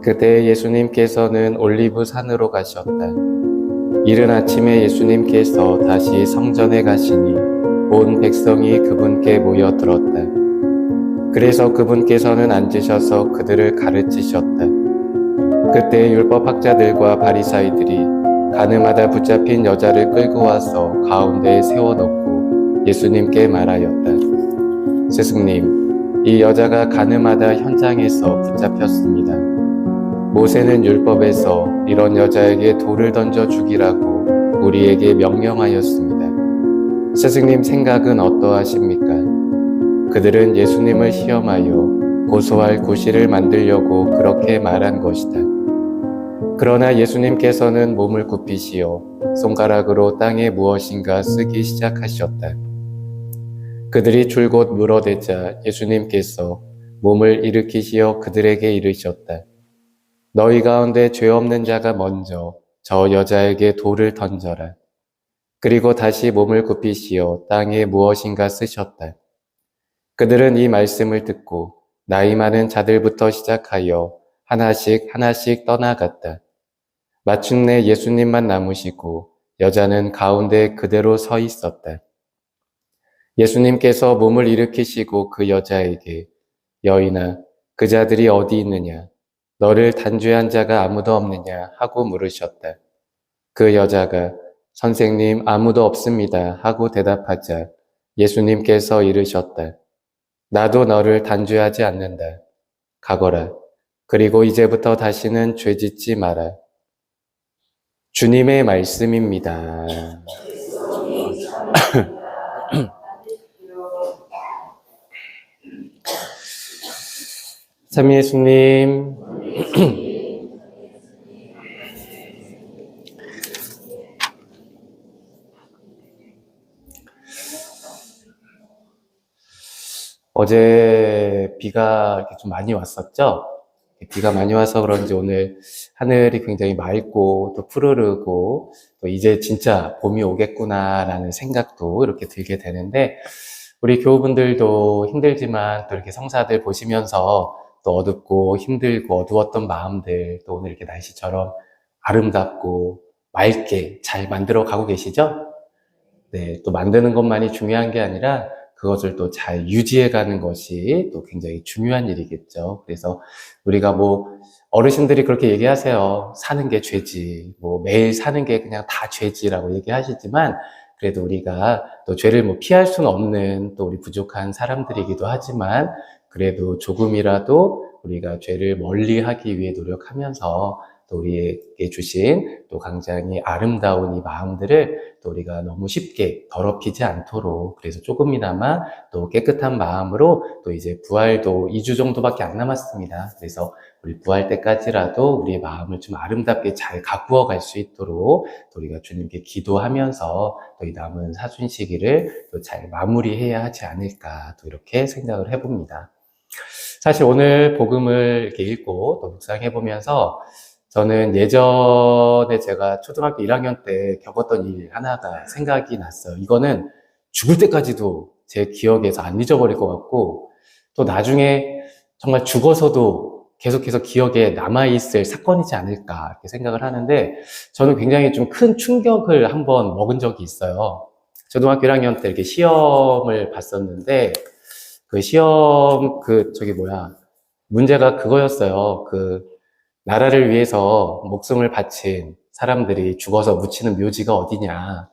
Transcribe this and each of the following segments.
그때 예수님께서는 올리브 산으로 가셨다. 이른 아침에 예수님께서 다시 성전에 가시니 온 백성이 그분께 모여들었다. 그래서 그분께서는 앉으셔서 그들을 가르치셨다. 그때 율법학자들과 바리사이들이 가늠하다 붙잡힌 여자를 끌고 와서 가운데에 세워놓고 예수님께 말하였다. 스승님, 이 여자가 가늠하다 현장에서 붙잡혔습니다. 모세는 율법에서 이런 여자에게 돌을 던져 죽이라고 우리에게 명령하였습니다. 스승님 생각은 어떠하십니까? 그들은 예수님을 시험하여 고소할 구실을 만들려고 그렇게 말한 것이다. 그러나 예수님께서는 몸을 굽히시어 손가락으로 땅에 무엇인가 쓰기 시작하셨다. 그들이 줄곧 물어대자 예수님께서 몸을 일으키시어 그들에게 이르셨다. 너희 가운데 죄 없는 자가 먼저 저 여자에게 돌을 던져라. 그리고 다시 몸을 굽히시어 땅에 무엇인가 쓰셨다. 그들은 이 말씀을 듣고 나이 많은 자들부터 시작하여 하나씩 떠나갔다. 마침내 예수님만 남으시고 여자는 가운데 그대로 서 있었다. 예수님께서 몸을 일으키시고 그 여자에게 여인아, 그 자들이 어디 있느냐? 너를 단죄한 자가 아무도 없느냐? 하고 물으셨다. 그 여자가 선생님 아무도 없습니다 하고 대답하자 예수님께서 이르셨다. 나도 너를 단죄하지 않는다. 가거라. 그리고 이제부터 다시는 죄짓지 마라. 주님의 말씀입니다. 참 예수님, 어제 비가 이렇게 좀 많이 왔었죠? 비가 많이 와서 그런지 오늘 하늘이 굉장히 맑고 또 푸르르고 또 이제 진짜 봄이 오겠구나라는 생각도 이렇게 들게 되는데 우리 교우분들도 힘들지만 또 이렇게 성사들 보시면서 또 어둡고 힘들고 어두웠던 마음들 또 오늘 이렇게 날씨처럼 아름답고 맑게 잘 만들어 가고 계시죠? 네, 또 만드는 것만이 중요한 게 아니라 그것을 또 잘 유지해 가는 것이 또 굉장히 중요한 일이겠죠. 그래서 우리가 뭐 어르신들이 그렇게 얘기하세요. 사는 게 죄지. 뭐 매일 사는 게 그냥 다 죄지라고 얘기하시지만 그래도 우리가 또 죄를 뭐 피할 수는 없는 또 우리 부족한 사람들이기도 하지만 그래도 조금이라도 우리가 죄를 멀리 하기 위해 노력하면서 또 우리에게 주신 또 굉장히 아름다운 이 마음들을 또 우리가 너무 쉽게 더럽히지 않도록 그래서 조금이나마 또 깨끗한 마음으로 또 이제 부활도 2주 정도밖에 안 남았습니다. 그래서 우리 부활 때까지라도 우리의 마음을 좀 아름답게 잘 가꾸어 갈 수 있도록 또 우리가 주님께 기도하면서 또 이 남은 사순 시기를 또 잘 마무리해야 하지 않을까 또 이렇게 생각을 해봅니다. 사실 오늘 복음을 이렇게 읽고 또 묵상해보면서 저는 예전에 제가 초등학교 1학년 때 겪었던 일 하나가 생각이 났어요. 이거는 죽을 때까지도 제 기억에서 안 잊어버릴 것 같고 또 나중에 정말 죽어서도 계속해서 기억에 남아있을 사건이지 않을까 이렇게 생각을 하는데 저는 굉장히 좀 큰 충격을 한번 먹은 적이 있어요. 초등학교 1학년 때 이렇게 시험을 봤었는데 그 시험 문제가 그거였어요. 나라를 위해서 목숨을 바친 사람들이 죽어서 묻히는 묘지가 어디냐?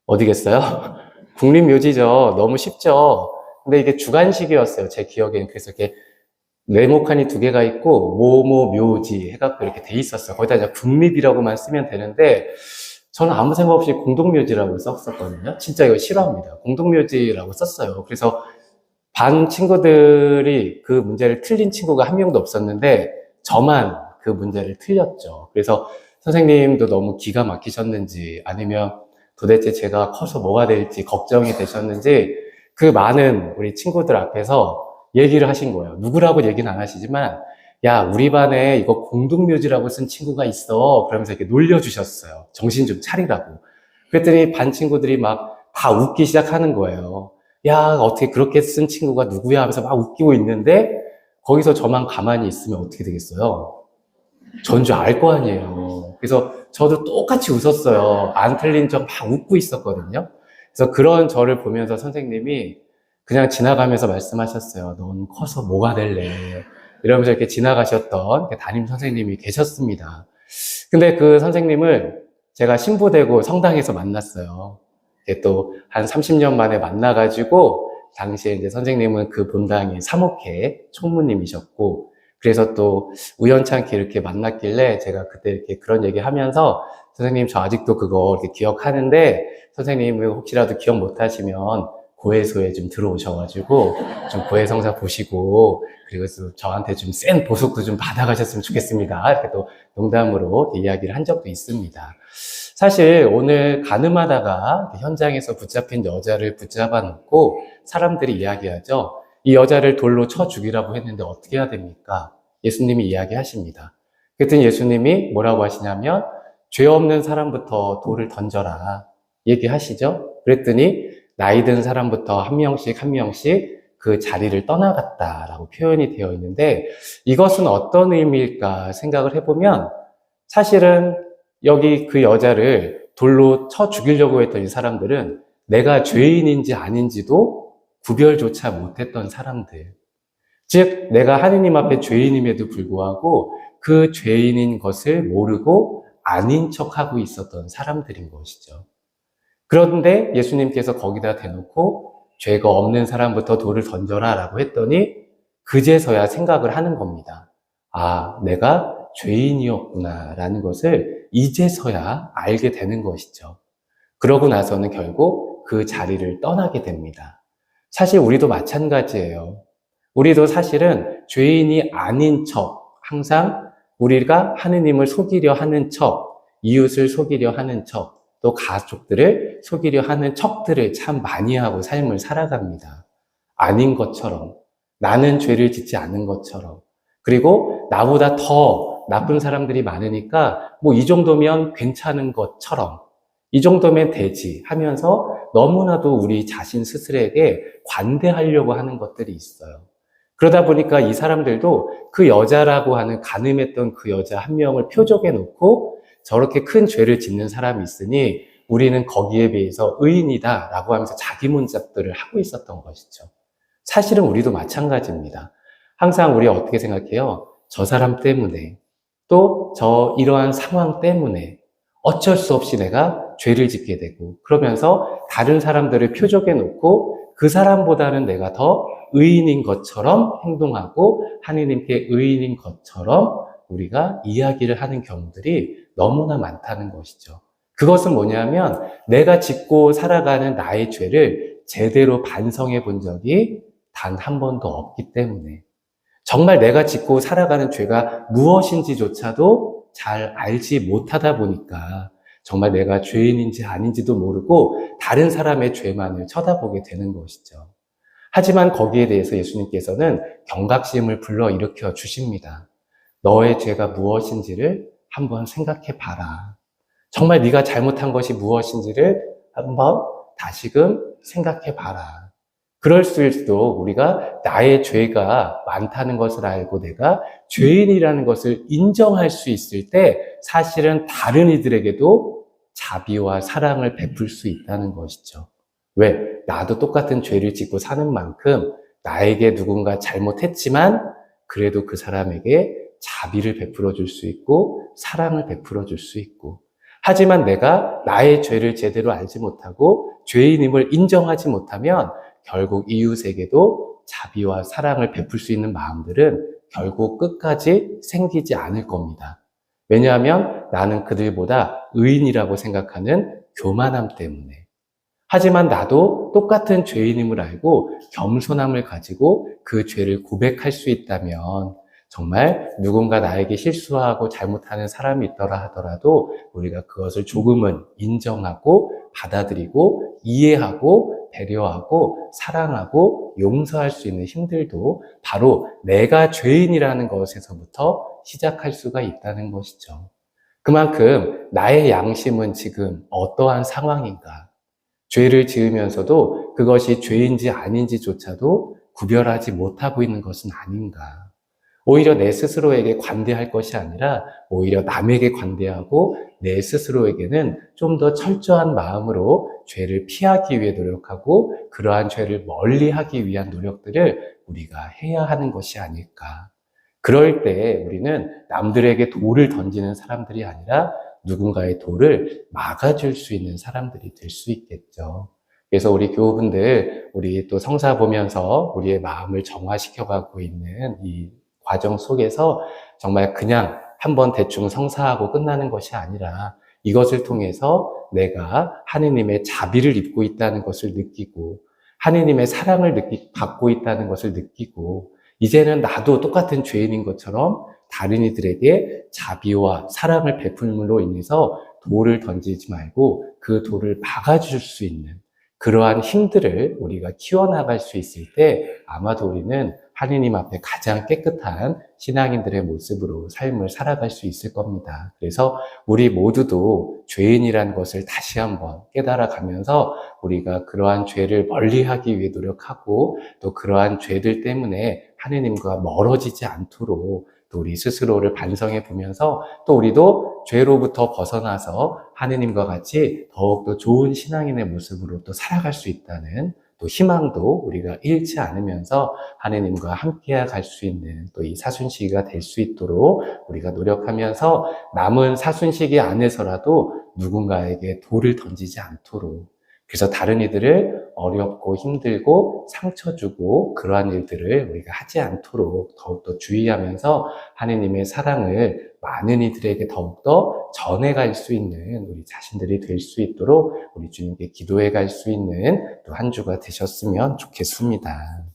어디겠어요? 국립묘지죠. 너무 쉽죠? 근데 이게 주관식이었어요. 제 기억에는. 그래서 이렇게 네모칸이 2개가 있고 뭐뭐 묘지 해갖고 이렇게 돼 있었어요. 거기다 이제 국립이라고만 쓰면 되는데 저는 아무 생각 없이 공동묘지라고 썼었거든요. 진짜 이거 싫어합니다. 공동묘지라고 썼어요. 그래서 반 친구들이 그 문제를 틀린 친구가 한 명도 없었는데 저만 그 문제를 틀렸죠. 그래서 선생님도 너무 기가 막히셨는지 아니면 도대체 제가 커서 뭐가 될지 걱정이 되셨는지 그 많은 우리 친구들 앞에서 얘기를 하신 거예요. 누구라고 얘기는 안 하시지만 야, 우리 반에 이거 공동묘지라고 쓴 친구가 있어. 그러면서 이렇게 놀려주셨어요. 정신 좀 차리라고. 그랬더니 반 친구들이 막 다 웃기 시작하는 거예요. 야, 어떻게 그렇게 쓴 친구가 누구야 하면서 막 웃기고 있는데 거기서 저만 가만히 있으면 어떻게 되겠어요? 전 줄 알 거 아니에요. 그래서 저도 똑같이 웃었어요. 안 틀린 척 막 웃고 있었거든요. 그래서 그런 저를 보면서 선생님이 그냥 지나가면서 말씀하셨어요. 넌 커서 뭐가 될래? 이러면서 이렇게 지나가셨던 담임 선생님이 계셨습니다. 근데 그 선생님을 제가 신부되고 성당에서 만났어요. 또 한 30년 만에 만나가지고 당시에 이제 선생님은 그 본당의 사목회 총무님이셨고, 그래서 또 우연찮게 이렇게 만났길래 제가 그때 이렇게 그런 얘기 하면서 선생님 저 아직도 그거 이렇게 기억하는데 선생님은 혹시라도 기억 못 하시면 고해소에 좀 들어오셔가지고 좀 고해성사 보시고 그리고 또 저한테 좀 센 보석도 좀 받아가셨으면 좋겠습니다. 이렇게 또 농담으로 이야기를 한 적도 있습니다. 사실 오늘 가늠하다가 현장에서 붙잡힌 여자를 붙잡아 놓고 사람들이 이야기하죠. 이 여자를 돌로 쳐 죽이라고 했는데 어떻게 해야 됩니까? 예수님이 이야기하십니다. 그랬더니 예수님이 뭐라고 하시냐면 죄 없는 사람부터 돌을 던져라 얘기하시죠. 그랬더니 나이 든 사람부터 한 명씩 한 명씩 그 자리를 떠나갔다라고 표현이 되어 있는데 이것은 어떤 의미일까 생각을 해보면 사실은 여기 그 여자를 돌로 쳐 죽이려고 했던 이 사람들은 내가 죄인인지 아닌지도 구별조차 못했던 사람들. 즉, 내가 하느님 앞에 죄인임에도 불구하고 그 죄인인 것을 모르고 아닌 척하고 있었던 사람들인 것이죠. 그런데 예수님께서 거기다 대놓고 죄가 없는 사람부터 돌을 던져라 라고 했더니 그제서야 생각을 하는 겁니다. 아, 내가 죄인이었구나 라는 것을 이제서야 알게 되는 것이죠. 그러고 나서는 결국 그 자리를 떠나게 됩니다. 사실 우리도 마찬가지예요. 우리도 사실은 죄인이 아닌 척, 항상 우리가 하느님을 속이려 하는 척, 이웃을 속이려 하는 척, 또 가족들을 속이려 하는 척들을 참 많이 하고 삶을 살아갑니다. 아닌 것처럼, 나는 죄를 짓지 않은 것처럼, 그리고 나보다 더 나쁜 사람들이 많으니까 뭐 이 정도면 괜찮은 것처럼, 이 정도면 되지 하면서 너무나도 우리 자신 스스로에게 관대하려고 하는 것들이 있어요. 그러다 보니까 이 사람들도 그 여자라고 하는 간음했던 그 여자 한 명을 표적에 놓고 저렇게 큰 죄를 짓는 사람이 있으니 우리는 거기에 비해서 의인이다 라고 하면서 자기 문짝들을 하고 있었던 것이죠. 사실은 우리도 마찬가지입니다. 항상 우리가 어떻게 생각해요? 저 사람 때문에 또 이러한 상황 때문에 어쩔 수 없이 내가 죄를 짓게 되고 그러면서 다른 사람들을 표적에 놓고 그 사람보다는 내가 더 의인인 것처럼 행동하고 하느님께 의인인 것처럼 우리가 이야기를 하는 경우들이 너무나 많다는 것이죠. 그것은 뭐냐면 내가 짓고 살아가는 나의 죄를 제대로 반성해 본 적이 단 한 번도 없기 때문에 정말 내가 짓고 살아가는 죄가 무엇인지조차도 잘 알지 못하다 보니까 정말 내가 죄인인지 아닌지도 모르고 다른 사람의 죄만을 쳐다보게 되는 것이죠. 하지만 거기에 대해서 예수님께서는 경각심을 불러일으켜 주십니다. 너의 죄가 무엇인지를 한번 생각해 봐라. 정말 네가 잘못한 것이 무엇인지를 한번 다시금 생각해 봐라. 그럴 수도 우리가 나의 죄가 많다는 것을 알고 내가 죄인이라는 것을 인정할 수 있을 때 사실은 다른 이들에게도 자비와 사랑을 베풀 수 있다는 것이죠. 왜? 나도 똑같은 죄를 짓고 사는 만큼 나에게 누군가 잘못했지만 그래도 그 사람에게 자비를 베풀어 줄 수 있고 사랑을 베풀어 줄 수 있고 하지만 내가 나의 죄를 제대로 알지 못하고 죄인임을 인정하지 못하면 결국 이웃에게도 자비와 사랑을 베풀 수 있는 마음들은 결국 끝까지 생기지 않을 겁니다. 왜냐하면 나는 그들보다 의인이라고 생각하는 교만함 때문에. 하지만 나도 똑같은 죄인임을 알고 겸손함을 가지고 그 죄를 고백할 수 있다면 정말 누군가 나에게 실수하고 잘못하는 사람이 있더라 하더라도 우리가 그것을 조금은 인정하고 받아들이고 이해하고 배려하고 사랑하고 용서할 수 있는 힘들도 바로 내가 죄인이라는 것에서부터 시작할 수가 있다는 것이죠. 그만큼 나의 양심은 지금 어떠한 상황인가? 죄를 지으면서도 그것이 죄인지 아닌지조차도 구별하지 못하고 있는 것은 아닌가? 오히려 내 스스로에게 관대할 것이 아니라 오히려 남에게 관대하고 내 스스로에게는 좀 더 철저한 마음으로 죄를 피하기 위해 노력하고 그러한 죄를 멀리하기 위한 노력들을 우리가 해야 하는 것이 아닐까. 그럴 때 우리는 남들에게 돌을 던지는 사람들이 아니라 누군가의 돌을 막아줄 수 있는 사람들이 될 수 있겠죠. 그래서 우리 교우분들, 우리 또 성사 보면서 우리의 마음을 정화시켜가고 있는 이 과정 속에서 정말 그냥 한번 대충 성사하고 끝나는 것이 아니라 이것을 통해서 내가 하느님의 자비를 입고 있다는 것을 느끼고 하느님의 사랑을 받고 있다는 것을 느끼고 이제는 나도 똑같은 죄인인 것처럼 다른 이들에게 자비와 사랑을 베풀므로 인해서 돌을 던지지 말고 그 돌을 막아줄 수 있는 그러한 힘들을 우리가 키워나갈 수 있을 때 아마도 우리는 하느님 앞에 가장 깨끗한 신앙인들의 모습으로 삶을 살아갈 수 있을 겁니다. 그래서 우리 모두도 죄인이라는 것을 다시 한번 깨달아가면서 우리가 그러한 죄를 멀리하기 위해 노력하고 또 그러한 죄들 때문에 하느님과 멀어지지 않도록 또 우리 스스로를 반성해 보면서 또 우리도 죄로부터 벗어나서 하느님과 같이 더욱더 좋은 신앙인의 모습으로 또 살아갈 수 있다는 또 희망도 우리가 잃지 않으면서 하느님과 함께 갈 수 있는 또 이 사순시기가 될 수 있도록 우리가 노력하면서 남은 사순시기 안에서라도 누군가에게 돌을 던지지 않도록 그래서 다른 이들을 어렵고 힘들고 상처 주고 그러한 일들을 우리가 하지 않도록 더욱더 주의하면서 하느님의 사랑을 많은 이들에게 더욱더 전해갈 수 있는 우리 자신들이 될 수 있도록 우리 주님께 기도해 갈 수 있는 또 한 주가 되셨으면 좋겠습니다.